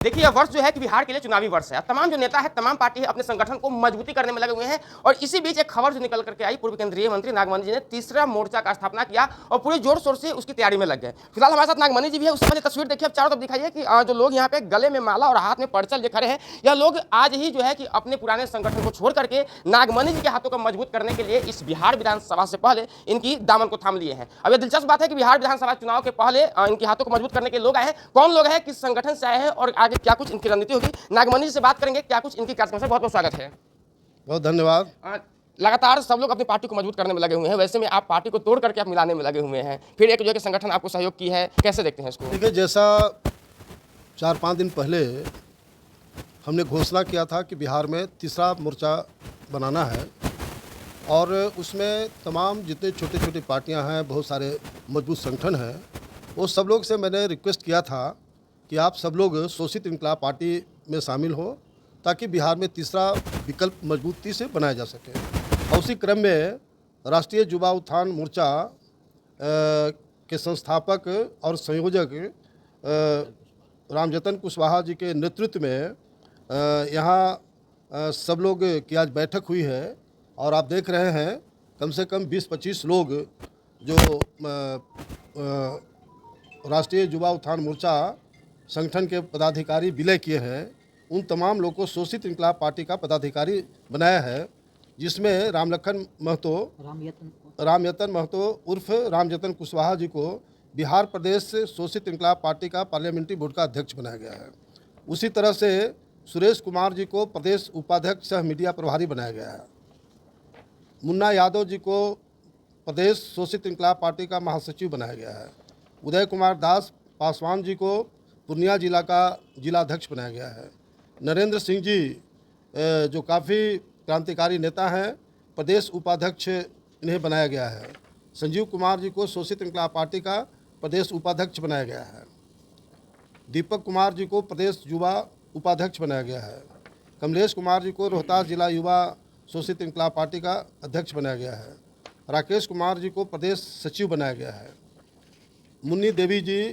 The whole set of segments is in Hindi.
देखिए, यह वर्ष जो है कि बिहार के लिए चुनावी वर्ष है। तमाम जो नेता है, तमाम पार्टी है, अपने संगठन को मजबूती करने में लगे हुए हैं और इसी बीच एक खबर जो निकल करके आई, पूर्व केंद्रीय मंत्री नागमणि जी ने तीसरा मोर्चा का स्थापना किया और पूरे जोर शोर से उसकी तैयारी में लग गए। फिलहाल हमारे साथ नागमणि जी भी है। उससे पहले तस्वीर देखिए, अब चारों तरफ दिखाइए कि जो लोग यहाँ पे गले में माला और हाथ में पर्चल लिए खड़े हैं, यह लोग आज ही जो है कि अपने पुराने संगठन को छोड़ करके नागमणि जी के हाथों को मजबूत करने के लिए इस बिहार विधानसभा से पहले इनकी दामन को थाम लिए हैं। अब यह दिलचस्प बात है कि बिहार विधानसभा चुनाव के पहले इनके हाथों को मजबूत करने के लोग आए हैं। कौन लोग हैं, किस संगठन से आए हैं और आगे क्या कुछ इनकी रणनीति होगी, नागमणि जी से बात करेंगे। क्या कुछ इनकी कार्यक्रम से बहुत बहुत स्वागत है। बहुत धन्यवाद। लगातार सब लोग अपनी पार्टी को मजबूत करने में लगे हुए हैं, वैसे में आप पार्टी को तोड़ करके आप मिलाने में लगे हुए हैं, फिर एक जो है संगठन आपको सहयोग की है, कैसे देखते हैं इसको? देखिए, जैसा 4-5 दिन पहले हमने घोषणा किया था कि बिहार में तीसरा मोर्चा बनाना है और उसमें तमाम जितने छोटे छोटे पार्टियां हैं, बहुत सारे मजबूत संगठन हैं, वो सब लोग से मैंने रिक्वेस्ट किया था कि आप सब लोग शोषित इंकलाब पार्टी में शामिल हो ताकि बिहार में तीसरा विकल्प मजबूती से बनाया जा सके। और उसी क्रम में राष्ट्रीय युवा उत्थान मोर्चा के संस्थापक और संयोजक रामजतन कुशवाहा जी के नेतृत्व में यहाँ सब लोग की आज बैठक हुई है और आप देख रहे हैं कम से कम 20-25 लोग जो राष्ट्रीय युवा उत्थान मोर्चा संगठन के पदाधिकारी विलय किए हैं, उन तमाम लोगों को शोषित इंकलाब पार्टी का पदाधिकारी बनाया है, जिसमें रामयतन महतो उर्फ रामजतन कुशवाहा जी को बिहार प्रदेश शोषित इंकलाब पार्टी का पार्लियामेंट्री बोर्ड का अध्यक्ष बनाया गया है। उसी तरह से सुरेश कुमार जी को प्रदेश उपाध्यक्ष सह मीडिया प्रभारी बनाया गया है। मुन्ना यादव जी को प्रदेश शोषित इंकलाब पार्टी का महासचिव बनाया गया है। उदय कुमार दास पासवान जी को पूर्णिया जिला का जिलाध्यक्ष बनाया गया है। नरेंद्र सिंह जी जो काफ़ी क्रांतिकारी नेता हैं, प्रदेश उपाध्यक्ष इन्हें बनाया गया है। संजीव कुमार जी को शोषित इंकलाब पार्टी का प्रदेश उपाध्यक्ष बनाया गया है। दीपक कुमार जी को प्रदेश युवा उपाध्यक्ष बनाया गया है। कमलेश कुमार जी को रोहतास जिला युवा शोषित इंकलाब पार्टी का अध्यक्ष बनाया गया है। राकेश कुमार जी को प्रदेश सचिव बनाया गया है। मुन्नी देवी जी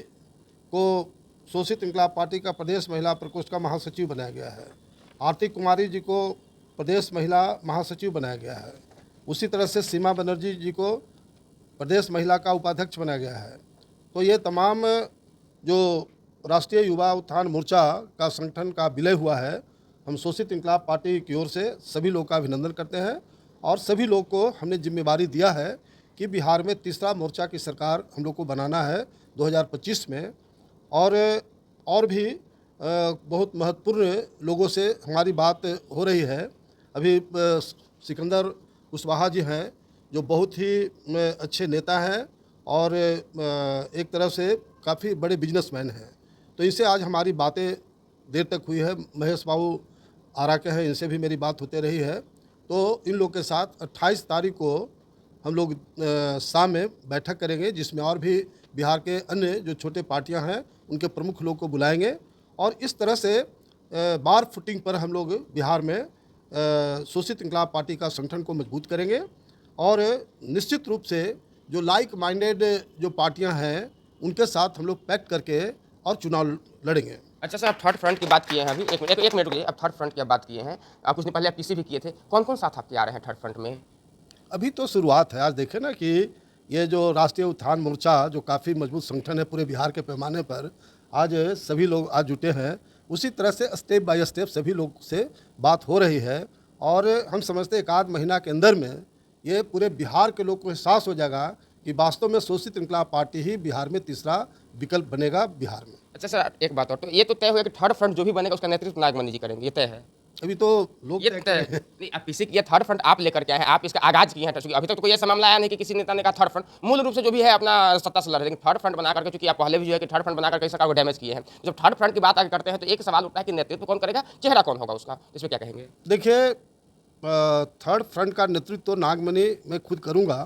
को शोषित इंकलाब पार्टी का प्रदेश महिला प्रकोष्ठ का महासचिव बनाया गया है। आरती कुमारी जी को प्रदेश महिला महासचिव बनाया गया है। उसी तरह से सीमा बनर्जी जी को प्रदेश महिला का उपाध्यक्ष बनाया गया है। तो ये तमाम जो राष्ट्रीय युवा उत्थान मोर्चा का संगठन का विलय हुआ है, हम शोषित इंकलाब पार्टी की ओर से सभी लोग का अभिनंदन करते हैं और सभी लोग को हमने जिम्मेवारी दिया है कि बिहार में तीसरा मोर्चा की सरकार हम लोग को बनाना है 2025 में। और भी बहुत महत्वपूर्ण लोगों से हमारी बात हो रही है। अभी सिकंदर कुशवाहा जी हैं जो बहुत ही अच्छे नेता हैं और एक तरह से काफ़ी बड़े बिजनेसमैन हैं, तो इनसे आज हमारी बातें देर तक हुई है। महेश बाबू आरा के हैं, इनसे भी मेरी बात होते रही है। तो इन लोग के साथ 28 तारीख को हम लोग शाम में बैठक करेंगे, जिसमें और भी बिहार के अन्य जो छोटे पार्टियां हैं उनके प्रमुख लोग को बुलाएंगे और इस तरह से बार फुटिंग पर हम लोग बिहार में शोषित इंकलाब पार्टी का संगठन को मजबूत करेंगे और निश्चित रूप से जो लाइक माइंडेड जो पार्टियां हैं उनके साथ हम लोग पैक्ट करके और चुनाव लड़ेंगे। अच्छा सर, आप थर्ड फ्रंट की बात किए हैं, अभी एक मिनट रुकिए। आप थर्ड फ्रंट की बात किए हैं, आप कुछ दिन पहले आप पीसी भी किए थे, कौन कौन साथ आपके आ रहे हैं थर्ड फ्रंट में? अभी तो शुरुआत है। आज देखें ना कि ये जो राष्ट्रीय उत्थान मोर्चा जो काफ़ी मजबूत संगठन है पूरे बिहार के पैमाने पर, आज सभी लोग आज जुटे हैं। उसी तरह से स्टेप बाय स्टेप सभी लोग से बात हो रही है और हम समझते हैं 1 आध महीना के अंदर में ये पूरे बिहार के लोग को एहसास हो जाएगा कि वास्तव में शोषित इंकलाब पार्टी ही बिहार में तीसरा विकल्प बनेगा बिहार में। अच्छा सर, एक बात और, तो ये तो तय हुआ कि थर्ड फ्रंट जो भी बनेगा उसका नेतृत्व नागमणि जी करेंगे, ये तय है? अभी तो लोग ये तय है नहीं, आप पीसी ये थर्ड फ्रंट आप लेकर के आए हैं, आप इसका आगाज किए हैं। अभी तक तो कोई ऐसा मामला आया नहीं कि किसी नेता ने कहा थर्ड फ्रंट मूल रूप से जो भी है अपना सत्ता से लड़ रहे, लेकिन थर्ड फ्रंट बना करके, चूंकि आप पहले भी जो है कि थर्ड फ्रंट बनाकर कई सरकार को डैमेज किए हैं, जब थर्ड फ्रंट की बात आगे करते हैं तो एक सवाल उठता है कि नेतृत्व कौन करेगा, चेहरा कौन होगा उसका, इसमें क्या कहेंगे? देखिए, थर्ड फ्रंट का नेतृत्व तो नागमणि मैं खुद करूंगा,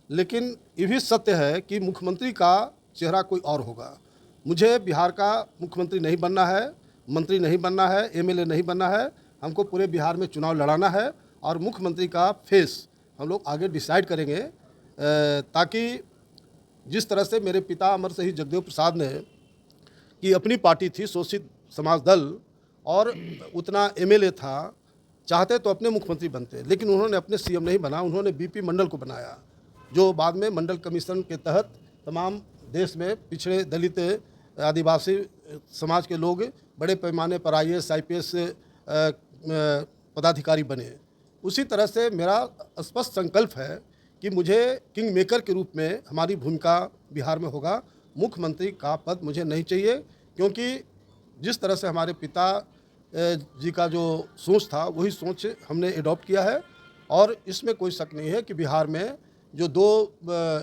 लेकिन ये भी सत्य है कि मुख्यमंत्री का चेहरा कोई और होगा। मुझे बिहार का मुख्यमंत्री नहीं बनना है, मंत्री नहीं बनना है, एमएलए नहीं बनना है। हमको पूरे बिहार में चुनाव लड़ाना है और मुख्यमंत्री का फेस हम लोग आगे डिसाइड करेंगे, ताकि जिस तरह से मेरे पिता अमर शहीद जगदेव प्रसाद ने कि अपनी पार्टी थी शोषित समाज दल और उतना एमएलए था, चाहते तो अपने मुख्यमंत्री बनते, लेकिन उन्होंने अपने सीएम नहीं बना, उन्होंने बीपी मंडल को बनाया, जो बाद में मंडल कमीशन के तहत तमाम देश में पिछड़े दलित आदिवासी समाज के लोग बड़े पैमाने पर आईएएस आईपीएस पदाधिकारी बने। उसी तरह से मेरा स्पष्ट संकल्प है कि मुझे किंग मेकर के रूप में हमारी भूमिका बिहार में होगा। मुख्यमंत्री का पद मुझे नहीं चाहिए, क्योंकि जिस तरह से हमारे पिता जी का जो सोच था वही सोच हमने एडॉप्ट किया है, और इसमें कोई शक नहीं है कि बिहार में जो दो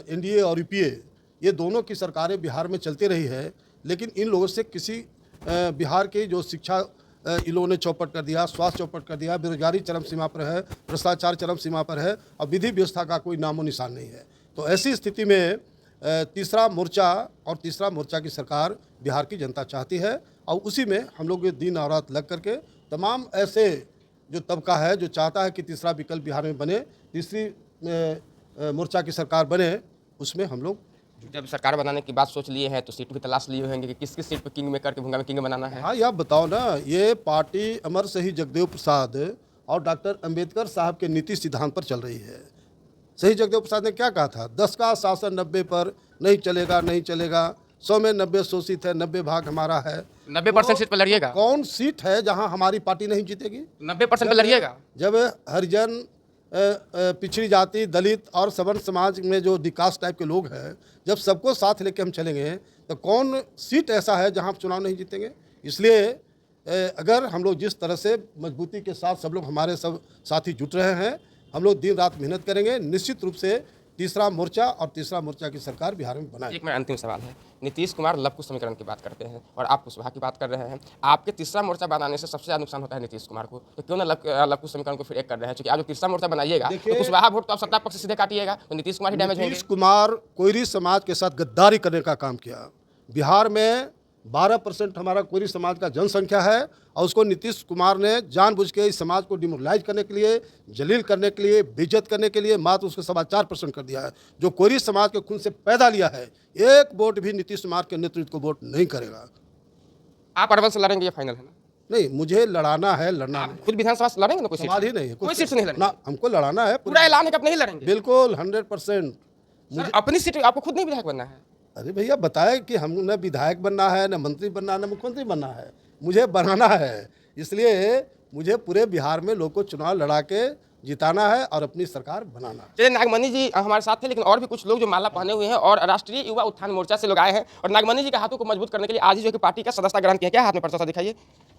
एनडीए और यूपीए ये दोनों की सरकारें बिहार में चलती रही है, लेकिन इन लोगों से किसी बिहार की जो शिक्षा इन लोगों ने चौपट कर दिया, स्वास्थ्य चौपट कर दिया, बेरोजगारी चरम सीमा पर है, भ्रष्टाचार चरम सीमा पर है, और विधि व्यवस्था का कोई नामो निशान नहीं है। तो ऐसी स्थिति में तीसरा मोर्चा की सरकार बिहार की जनता चाहती है, और उसी में हम लोग दिन और रात लग करके तमाम ऐसे जो तबका है जो चाहता है कि तीसरा विकल्प बिहार में बने, तीसरी मोर्चा की सरकार बने, उसमें हम लोग। जब सरकार बनाने की बात सोच लिए हैं तो सीट भी तलाश लिए होंगे कि किस सीट पर किंग मेकर की भूमिका में किंग बनाना है। हाँ, यह बताओ ना, ये पार्टी अमर शहीद जगदेव प्रसाद और डॉक्टर अंबेडकर साहब के नीति सिद्धांत पर चल रही है। शहीद जगदेव प्रसाद ने क्या कहा था? 10 का शासन 90 पर नहीं चलेगा, नहीं चलेगा, 100 में 90 शोषित है, 90 भाग हमारा है। 90% सीट पर लड़िएगा। कौन सीट है जहां हमारी पार्टी नहीं जीतेगी? 90% पर लड़िएगा। जब हरिजन, पिछड़ी जाति, दलित और सवर्ण समाज में जो डिकास्ट टाइप के लोग हैं, जब सबको साथ लेके हम चलेंगे तो कौन सीट ऐसा है जहां चुनाव नहीं जीतेंगे? इसलिए अगर हम लोग जिस तरह से मजबूती के साथ सब लोग हमारे सब साथी जुट रहे हैं, हम लोग दिन रात मेहनत करेंगे, निश्चित रूप से तीसरा मोर्चा और तीसरा मोर्चा की सरकार बिहार में बनाए। एक मेरा अंतिम सवाल है, नीतीश कुमार लव कुश समीकरण की बात करते हैं और आप कुशवाहा की बात कर रहे हैं। आपके तीसरा मोर्चा बनाने से सबसे ज़्यादा नुकसान होता है नीतीश कुमार को, तो क्यों ना लव कुश समीकरण को फिर एक कर रहे हैं? क्योंकि आप जो तीसरा मोर्चा बनाइएगा तो कुशवाहा वोट तो आप सत्ता पक्ष से सीधे काटिएगा, तो नीतीश कुमार ही डैमेज होंगे। नीतीश कुमार कोयरी समाज के साथ गद्दारी करने का काम किया। बिहार में 12% हमारा कोयरी समाज का जनसंख्या है, और उसको नीतीश कुमार ने जानबूझ के इस समाज को डिमोरलाइज करने के लिए, जलील करने के लिए, बेइज्जत करने के लिए मात्र उसको 4.25% कर दिया है। जो कोयरी समाज के खून से पैदा लिया है, एक वोट भी नीतीश कुमार के नेतृत्व को वोट नहीं करेगा। आप अरवल से लड़ेंगे, ये फाइनल है ना? नहीं, मुझे लड़ाना है, लड़ना है। खुद विधानसभा से लड़ेंगे ना? कोई सवाल ही नहीं है, कोई सीट से नहीं लड़ेंगे ना, हमको लड़ाना है। पूरा ऐलान है कि आप नहीं लड़ेंगे? बिल्कुल 100%। सर, अपनी सीट आपको खुद नहीं विधायक बनना है? अरे भैया, बताए कि हम न विधायक बनना है, न मंत्री बनना है, न मुख्यमंत्री बनना है, मुझे बनाना है। इसलिए मुझे पूरे बिहार में लोग को चुनाव लड़ा के जिताना है और अपनी सरकार बनाना है। चलिए, नागमणि जी हमारे साथ थे, लेकिन और भी कुछ लोग जो माला पहने हुए हैं और राष्ट्रीय युवा उत्थान मोर्चा से लोग आए हैं, और नागमणि जी के हाथों को मजबूत करने के लिए आज ही जो कि पार्टी का सदस्यता ग्रहण किया। क्या हाथ में पर्चा दिखाइए,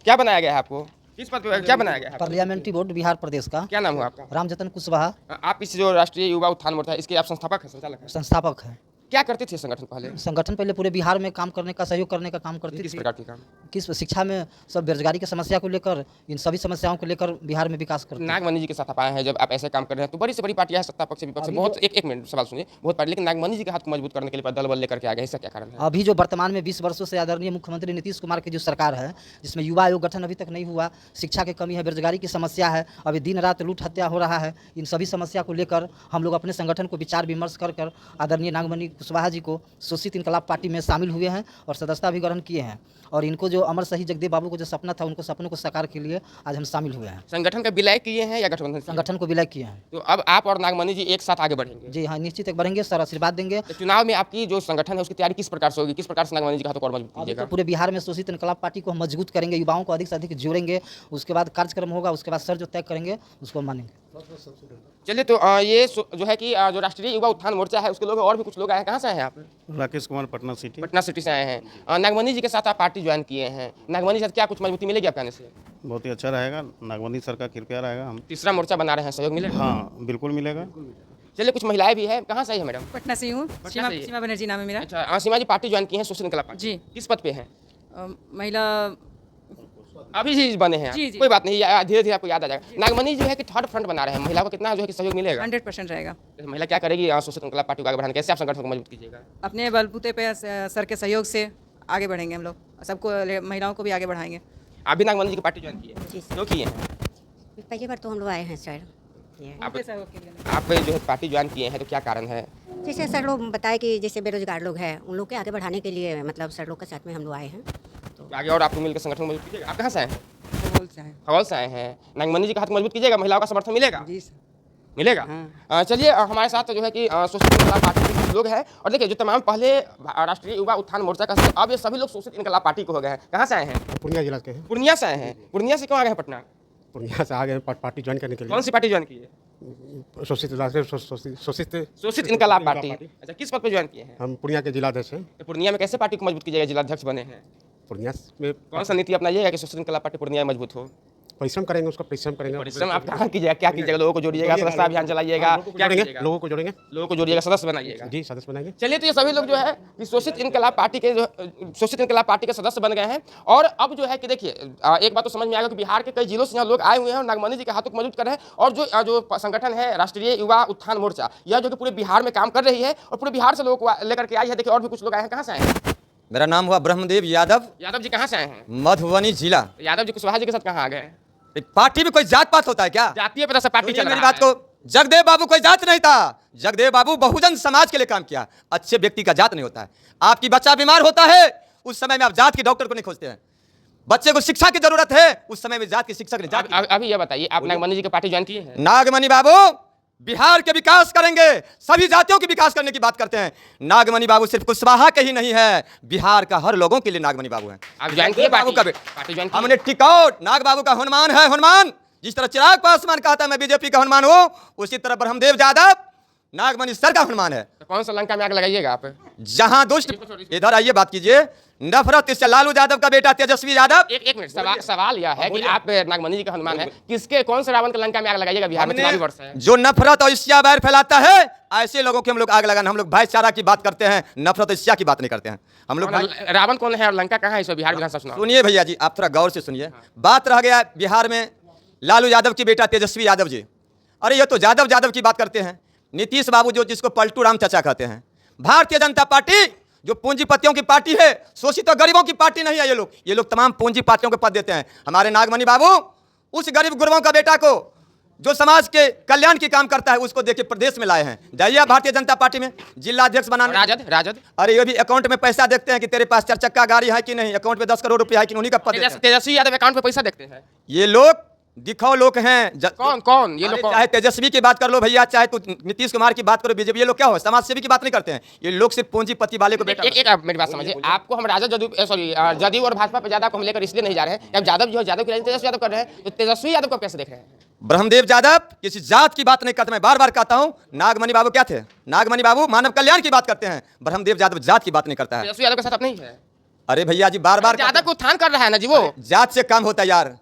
क्या बनाया गया है आपको? किस पद पर क्या बनाया गया है? पार्लियामेंट्री बोर्ड बिहार प्रदेश का। क्या नाम हुआ आपका? रामजतन कुशवाहा। आप इस जो राष्ट्रीय युवा उत्थान मोर्चा है, इसके आप संस्थापक हैं, संचालक हैं? संस्थापक है। क्या करते थे संगठन पहले? संगठन पहले पूरे बिहार में काम करने का, सहयोग करने का काम करते थे। किस प्रकार के काम? किस शिक्षा में, सब बेरोजगारी की समस्या को लेकर, इन सभी समस्याओं को लेकर बिहार में विकास करते। नागमणि जी के साथ आप आए हैं, जब आप ऐसे काम कर रहे हैं तो बड़ी से बड़ी पार्टियां हैं, सत्ता पक्ष से विपक्ष से, बहुत एक मिनट सवाल सुनिए, बहुत पार्टी, लेकिन नागमणि जी के हाथ को मजबूत करने के लिए दल बल लेकर के आ गए, इसका क्या कारण है? अभी जो वर्तमान में 20 वर्षों से आदरणीय मुख्यमंत्री नीतीश कुमार की जो सरकार है, जिसमें युवा आयोग गठन अभी तक नहीं हुआ, शिक्षा की कमी है, बेरोजगारी की समस्या है, अभी दिन रात लूट हत्या हो रहा है, इन सभी समस्या को लेकर हम लोग अपने संगठन को विचार विमर्श कर आदरणीय नागमणि कुशवाहा जी को शोषित इनकलाब पार्टी में शामिल हुए हैं और सदस्यता भी ग्रहण किए हैं। और इनको जो अमर शहीद जगदेव बाबू को जो सपना था, उनको सपनों को साकार के लिए आज हम शामिल हुए हैं। संगठन का विलय किए हैं या गठबंधन? संगठन को विलय किए हैं। तो अब आप और नागमणि जी एक साथ आगे बढ़ेंगे? जी हाँ, निश्चित एक बढ़ेंगे सर, आशीर्वाद देंगे। तो चुनाव में आपकी जो संगठन है उसकी तैयारी किस प्रकार से होगी? किस प्रकार से नागमणि जी का हाथ को और मजबूत कीजिएगा? तो पूरे बिहार में शोषित इनकलाब पार्टी को हम मजबूत करेंगे, युवाओं को अधिक से अधिक जोड़ेंगे, उसके बाद कार्यक्रम होगा, उसके बाद सर जो तय करेंगे उसको हम मानेंगे। चलिए, तो ये जो है कि जो राष्ट्रीय युवा उत्थान मोर्चा है उसके लोग और भी कुछ लोग आए हैं। कहाँ से आए हैं आप? राकेश कुमार, पटना सिटी। पटना सिटी से आए हैं। नागमणि जी के साथ आप पार्टी ज्वाइन किए हैं, नागमणि जी के साथ क्या कुछ मजबूती मिलेगी आपके आने से? बहुत ही अच्छा रहेगा, नागमणि सर का कृपया रहेगा। हम तीसरा मोर्चा बना रहे हैं, सहयोग मिलेगा? हाँ, बिल्कुल मिलेगा। चलिए, कुछ महिलाएं भी हैं। कहाँ से आई है मैडम? पटना से हूँ, सीमा बनर्जी नाम है मेरा। अच्छा, सीमा जी पार्टी ज्वाइन की है, सोशल इनकलाब पार्टी। जी। किस पद पे हैं? महिला अभी जी बने हैं। जी, जी। कोई बात नहीं, धीरे धीरे आपको याद आ जाएगा। नागमणि जो है कि थर्ड फ्रंट बना रहे हैं, महिला को कितना जो है कि सहयोग मिलेगा? 100% रहेगा। महिला क्या करेगी सोशल इनकलाब पार्टी को आगे बढ़ाने? कैसे आप संगठन को मजबूत कीजिएगा? अपने बलबूते पे सर के सहयोग से आगे बढ़ेंगे हम लोग, सबको महिलाओं को भी आगे बढ़ाएंगे। आप भी नागमणि जी की पार्टी ज्वाइन किए? जी क्यों किए हैं? पहली बार तो हम लोग आए हैं सर। आप सहयोग के लिए आप जो है पार्टी ज्वाइन किए हैं तो क्या कारण है? जैसे सर लोग बताए कि जैसे बेरोजगार लोग हैं उन लोग के आगे बढ़ाने के लिए, मतलब सर लोग के साथ में हम लोग आए हैं, तो आगे और आपको मिलकर संगठन को मजबूत कीजिएगा। आप कहाँ से आए हैं? बोल से हैं खगौल से आए हैं। नागमनी जी का हाथ मजबूत कीजिएगा, महिलाओं का समर्थन मिलेगा? जी सर। मिलेगा। चलिए हमारे साथ जो है कि शोषित इनकलाब पार्टी के कुछ लोग हैं और देखिए जो तमाम पहले राष्ट्रीय युवा उत्थान मोर्चा का थे, अब ये सभी लोग शोषित इनकलाब पार्टी को हो गए हैं। कहाँ से आए हैं? पूर्णिया जिला के हैं। पूर्णिया से आए हैं। पूर्णिया से क्यों आ गए हैं पटना? पूर्णिया से आ गए हैं पार्टी ज्वाइन करने के कौन सी पार्टी ज्वाइन की है? लिए। शोषित शोषित इनकलाब पार्टी। अच्छा, किस पद पे ज्वाइन किए हैं? हम पूर्णिया के जिलाध्यक्ष हैं। तो पूर्णिया में कैसे पार्टी को मजबूत कीजिएगा? जिलाध्यक्ष बने हैं, पूर्णिया में कौन सा नीति अपनाइएगा कि शोषित इनकलाब पार्टी पूर्णिया में मजबूत हो? परिश्रम करेंगे, उसका परिश्रम करेंगे। परिश्रम आप कहाँ कीजिएगा? क्या कीजिएगा? लोगों को जोड़िएगा, सदस्यता अभियान चलाइएगा, क्या कीजिएगा? लोगों को जोड़ेंगे, लोगों को जोड़िएगा, सदस्य बनाइएगा। जी सदस्य बनाएंगे। चलिए, तो ये सभी लोग जो है कि शोषित इनकलाब पार्टी के सदस्य बन गए हैं। और अब जो है कि देखिए एक बात तो समझ में आएगा कि बिहार के कई जिलों से यहाँ लोग आए हुए हैं और नागमनी जी के हाथों को मजबूत कर रहे हैं। और जो संगठन है राष्ट्रीय युवा उत्थान मोर्चा, यह जो कि पूरे बिहार में काम कर रही है और पूरे बिहार से लोगों को लेकर के आई है। देखिए और भी कुछ लोग आए हैं। कहाँ से आए हैं? मेरा नाम हुआ ब्रह्मदेव यादव। यादव जी कहाँ से आए हैं? मधुबनी जिला। यादव जी कुशवाहा जी के साथ कहाँ आ गए? पार्टी में कोई जात पात होता है क्या? जातीय पता से पार्टी चल मेरी रहा बात है। को, जगदेव बाबू कोई जात नहीं था। जगदेव बाबू बहुजन समाज के लिए काम किया। अच्छे व्यक्ति का जात नहीं होता है। आपकी बच्चा बीमार होता है, उस समय में आप जात के डॉक्टर को नहीं खोजते हैं। बच्चे को शिक्षा की जरूरत है, उस समय में जात के शिक्षक नहीं। अभी ये बताइए, आप नागमनी जी की पार्टी ज्वाइन किए हैं? नागमणि बाबू बिहार के विकास करेंगे, सभी जातियों के विकास करने की बात करते हैं। नागमणि बाबू सिर्फ कुशवाहा के ही नहीं है, बिहार का हर लोगों के लिए नागमणि बाबू हैं। आप ज्वाइन किए बाबू का पार्टी ज्वाइन हमने टिकआउट, नाग बाबू का हनुमान है। हनुमान जिस तरह चिराग पासवान कहता है मैं बीजेपी का हनुमान हूं, उसी तरह ब्रह्मदेव यादव नागमणि सर का हनुमान है। तो कौन सा लंका में आग लगाइएगा आप? जहां दुष्ट, इधर आइए बात कीजिए। नफरत इससे लालू यादव का बेटा तेजस्वी यादव। एक मिनट, सवाल यह है कि आप नागमनी जी का हनुमान है, किसके कौन से रावण के लंका में आग लगाइएगा? बिहार में चुनावी वर्ष है। जो नफरत और ईर्ष्या बैर फैलाता है, ऐसे लोगों के हम लोग आग लगाना। हम लोग भाईचारा की बात करते हैं, नफरत और ईर्ष्या की बात नहीं करते हैं। हम लोग रावण कौन है और लंका कहाँ है इस बिहार विधानसभा चुनाव? सुनिए भैया जी, आप थोड़ा गौर से सुनिए। बात रह गया बिहार में लालू यादव की बेटा तेजस्वी यादव जी। अरे ये तो यादव की बात करते हैं। नीतीश बाबू जो जिसको पलटू राम चाचा कहते हैं। भारतीय जनता पार्टी जो पूंजीपतियों की पार्टी है, शोषित और गरीबों की पार्टी नहीं है। ये लोग तमाम पूंजीपतियों को पद देते हैं। हमारे नागमणि बाबू उस गरीब गुरबों का बेटा को जो समाज के कल्याण की काम करता है, उसको देखिए प्रदेश में लाए हैं। जाइए भारतीय जनता पार्टी में जिला अध्यक्ष बनाना। राजद अरे ये भी अकाउंट में पैसा देखते हैं कि तेरे पास 4 चक्का गाड़ी है कि नहीं, अकाउंट में 10 करोड़ रुपया है कि नहीं, उन्हीं का पद देते हैं। तेजस्वी यादव अकाउंट में पैसा देखते हैं। ये लोग दिखाओ लोग हैं। कौन ये लोग? चाहे तेजस्वी की बात कर लो भैया, चाहे तो नीतीश कुमार की बात करो, बीजेपी, ये लोग क्या हो, समाज सेवी की बात नहीं करते हैं। ये लोग सिर्फ पूंजीपति वाले को बेटा। एक मेरी बात समझिए, आपको हम राजद जदयू और भाजपा पे ज्यादा को हम लेकर इसलिए नहीं जा रहे हैं। अब यादव जी हो, यादव की तेजस्वी यादव कर रहे हैं, तो तेजस्वी यादव को कैसे देख रहे हैं? ब्रह्मदेव यादव किसी जात की बात नहीं करते। मैं बार बार कहता हूं, नागमणि बाबू क्या थे? नागमणि बाबू मानव कल्याण की बात करते हैं। ब्रह्मदेव यादव जात की बात नहीं करता है। तेजस्वी यादव के साथ नहीं है। अरे भैया जी, बार बार यादव को उत्थान कर रहा है ना जी, वो जात से काम होता है यार।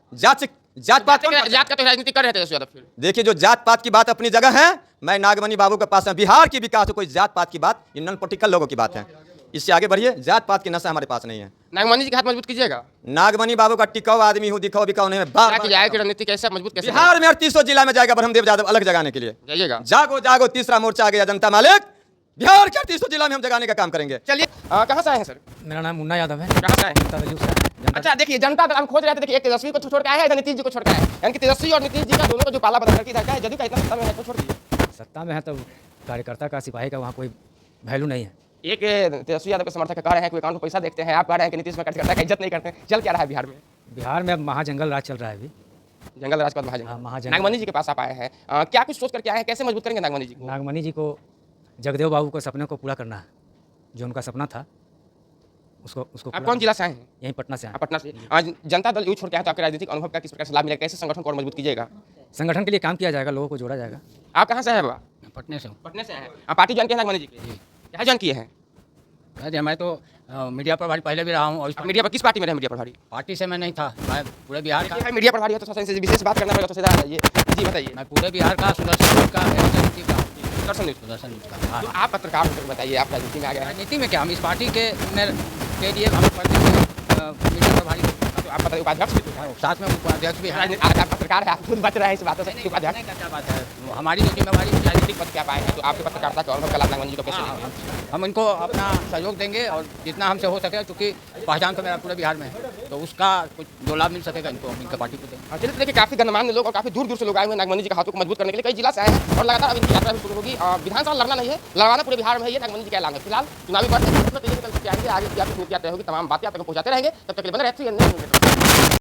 जात पात जात का तो राजनीति कर रहे थे तेजस्वी यादव। फिर देखिए, जो जात पात की बात अपनी जगह है, मैं नागमणि बाबू के पास है। बिहार की विकास हो, कोई जात पात की बात, ये नॉन पॉलिटिकल लोगों की बात है। इससे आगे बढ़िए, जात पात की नशा हमारे पास नहीं है। नागमनी जी का हाथ मजबूत कीजिएगा। नागमणि बाबू का टिकाऊ आदमी हूँ, दिखाओ बिकाऊ नहीं। की रणनीति कैसे मजबूत कैसे? बिहार में 38 जिला में जाएगा ब्रह्मदेव यादव अलग जगाने के लिए। जाइएगा। जागो जागो, तीसरा मोर्चा आ गया जनता मालिक। बिहार के 38 जिला में हम जगाने का काम करेंगे। चलिए, कहाँ से आए हैं सर? मेरा नाम मुन्ना यादव है। कहाँ से आए हैं? अच्छा देखिए, जनता दल हम खोज रहे थे। देखिए, एक तेजस्वी को छोड़ के आया है, नीतीश जी को छोड़ के आया है। यानी कि तेजस्वी और नीतीश जी का दोनों को जो पाला बदल करके इधर का है, जदयू का इतना सत्ता में है तो छोड़ दीजिए। सत्ता में है तो कार्यकर्ता का, सिपाही का वहाँ कोई वैल्यू नहीं है। एक तेजस्वी यादव के समर्थक कह रहे हैं कि अकाउंट में पैसा देखते हैं, आप कह रहे हैं कि नीतीश में कार्यकर्ता का इज्जत नहीं करते हैं। चल क्या रहा है बिहार में? बिहार में अब महाजंगल राज चल रहा है अभी। जंगल राज का महाजंगल। नागमनी जी के पास आप आए हैं, क्या कुछ सोच करके आए हैं? कैसे मजबूत करेंगे नागमनी जी को? नागमनी जी को जगदेव बाबू के सपने को पूरा करना है। जो उनका सपना था उसको आप कौन जिला से आए हैं? यहीं पटना से आए। पटना से। जनता दल यूँ छोड़ के आए तो आपके राजनीतिक अनुभव का किस प्रकार से लाभ मिलेगा? कैसे संगठन को और मजबूत कीजिएगा? संगठन के लिए काम किया जाएगा, लोगों को जोड़ा जाएगा। आप कहाँ से हैं बाबा? पटने से हूँ। पटने से हैं। आप पार्टी ज्वाइन किए हैं नागमनी जी की? क्या ज्वाइन किए हैं? अरे मैं तो मीडिया प्रभारी पहले भी रहा हूँ। और मीडिया पर किस पार्टी में रहे? मीडिया प्रभारी पार्टी से मैं नहीं था, मैं पूरे बिहार का। मीडिया प्रभारी है तो थोड़ा सा विशेष बात करना पड़ेगा, तो सीधा आ जाइए। जी बताइए। मैं पूरे बिहार का सुदर्शन न्यूज़ का राजनीति का सुदर्शन न्यूज़ का। तो आप पत्रकार होकर बताइए, आप राजनीति में आ गए हैं। राजनीति में क्या, हम इस पार्टी के लिए हम मीडिया प्रभारी। तो आप बताइए, उपाध्यक्ष भी तो साथ में उपाध्यक्ष भी हैं। आप पत्रकार है, आप खुद बच रहे हैं इस बातों से। उपाध्यक्ष का क्या बात है, हमारी जो जिम्मेवारी राजनीतिक पद क्या पाए हैं, तो आपके पत्रकारिता का अनुभव कला नागमनी जी को कैसे लेंगे? हम इनको अपना सहयोग देंगे और जितना हमसे हो सके, क्योंकि पहचान तो मेरा पूरे बिहार में है, तो उसका कुछ जो लाभ मिल सकेगा इनको हम इनका पार्टी को देंगे। चलिए, देखिए काफी गणमान्य लोग और काफी दूर दूर से लोग आए हुए नागमनी जी के हाथों को मजबूत करने के लिए। कई जिला से आए हैं और लगातार अब इनकी यात्रा भी शुरू होगी। विधानसभा लड़ना नहीं है, लड़वाना पूरे बिहार में है, ये नागमनी जी का ऐलान है। फिलहाल चुनावी वर्ष करके आएंगे, आगे क्या नीतियाँ तय होगी, तमाम बातें आप तक पहुँचाते रहेंगे। तब तक के लिए बने रहते हैं।